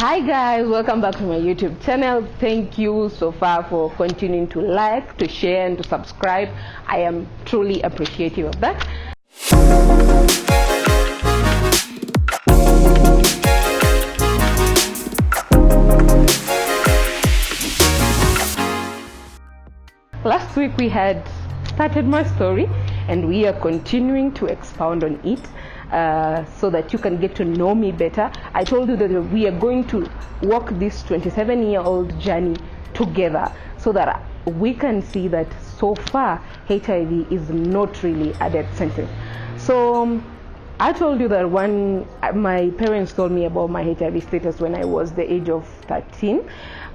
Hi guys, welcome back to my YouTube channel. Thank you so far for continuing to like, to share and to subscribe. I am truly appreciative of that. Last week we had started my story and we are continuing to expound on it so that you can get to know me better. I told you that we are going to walk this 27-year-old journey together so that we can see that so far HIV is not really a death sentence. So I told you that when my parents told me about my HIV status when I was the age of 13,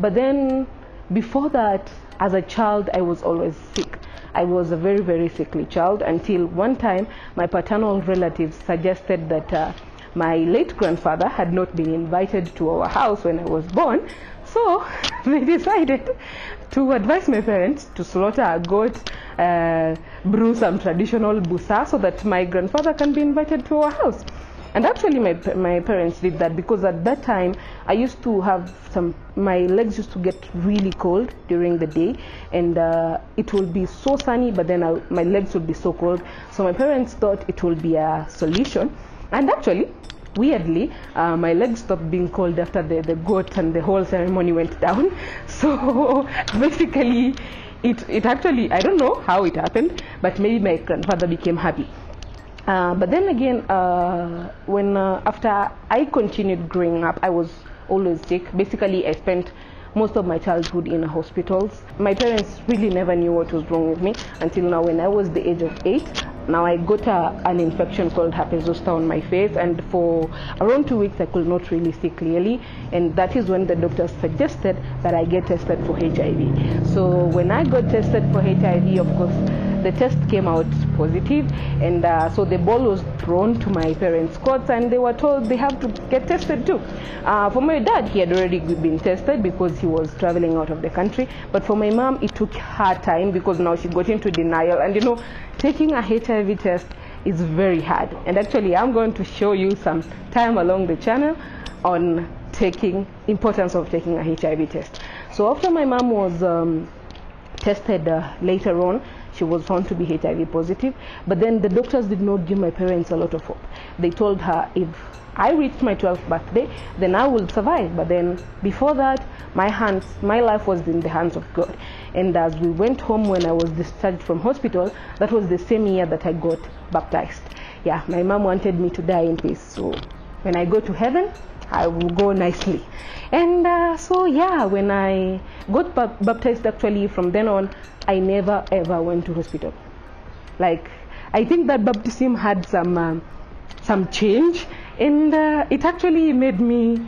but then before that, as a child, I was always sick. I was a very, very sickly child until one time my paternal relatives suggested that my late grandfather had not been invited to our house when I was born. So they decided to advise my parents to slaughter a goat, brew some traditional busa so that my grandfather can be invited to our house. And actually my parents did that because at that time I used to have my legs used to get really cold during the day, and it will be so sunny, but then my legs would be so cold. So my parents thought it would be a solution, and actually weirdly my legs stopped being cold after the goat and the whole ceremony went down. So basically it actually, I don't know how it happened, but maybe my grandfather became happy. But then again, after I continued growing up, I was always sick. Basically, I spent most of my childhood in hospitals. My parents really never knew what was wrong with me until now when I was the age of 8. Now I got an infection called herpes zoster on my face, and for around 2 weeks I could not really see clearly, and that is when the doctors suggested that I get tested for HIV. So when I got tested for HIV, of course, the test came out positive, and so the ball was thrown to my parents' courts, and they were told they have to get tested too. For my dad, he had already been tested because he was traveling out of the country, but for my mom, it took her time because now she got into denial, and taking a HIV test is very hard. And actually, I'm going to show you some time along the channel on importance of taking a HIV test. So after my mom was tested later on, she was found to be HIV positive, but then the doctors did not give my parents a lot of hope. They told her if I reached my 12th birthday, then I will survive. But then before that, my life was in the hands of God. And as we went home when I was discharged from hospital, that was the same year that I got baptized. Yeah, my mom wanted me to die in peace. So when I go to heaven, I will go nicely. And so yeah, when I got baptized, actually from then on, I never ever went to hospital. Like, I think that baptism had some change, and it actually made me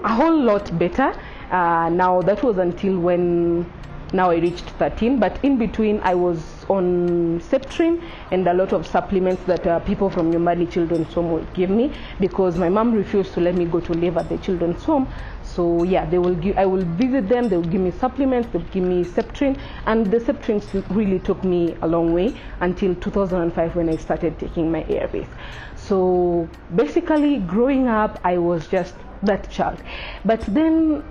a whole lot better. Now that was until when now I reached 13, but in between I was on Septrin and a lot of supplements that people from Nyumbani Children's Home would give me because my mom refused to let me go to live at the children's home. So yeah, I will visit them, they will give me supplements, they will give me Septrin, and the Septrin really took me a long way until 2005 when I started taking my ARVs. So basically growing up, I was just that child. But then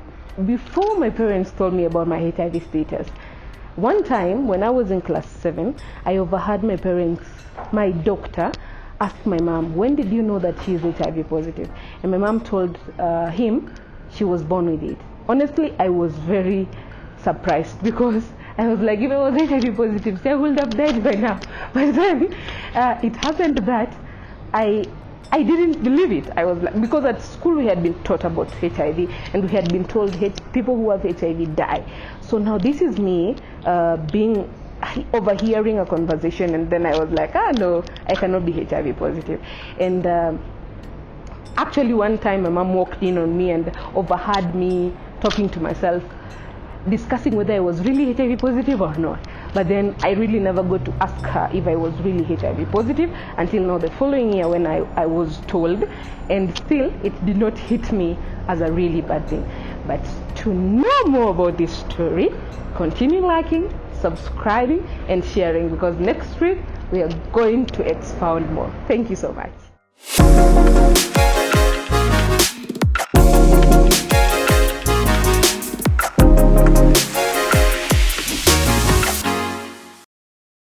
before my parents told me about my HIV status, one time when I was in class 7, I overheard my doctor ask my mom, when did you know that she is HIV positive? And my mom told him she was born with it. Honestly, I was very surprised because I was like, if I was HIV positive, I would have died by now. But then it happened that I didn't believe it. I was like, because at school we had been taught about HIV and we had been told people who have HIV die. So now this is me overhearing a conversation, and then I was like, no, I cannot be HIV positive. And actually one time my mom walked in on me and overheard me talking to myself, discussing whether I was really HIV positive or not. But then I really never got to ask her if I was really HIV positive until now the following year when I was told, and still it did not hit me as a really bad thing. But to know more about this story, continue liking, subscribing and sharing, because next week we are going to expound more. Thank you so much.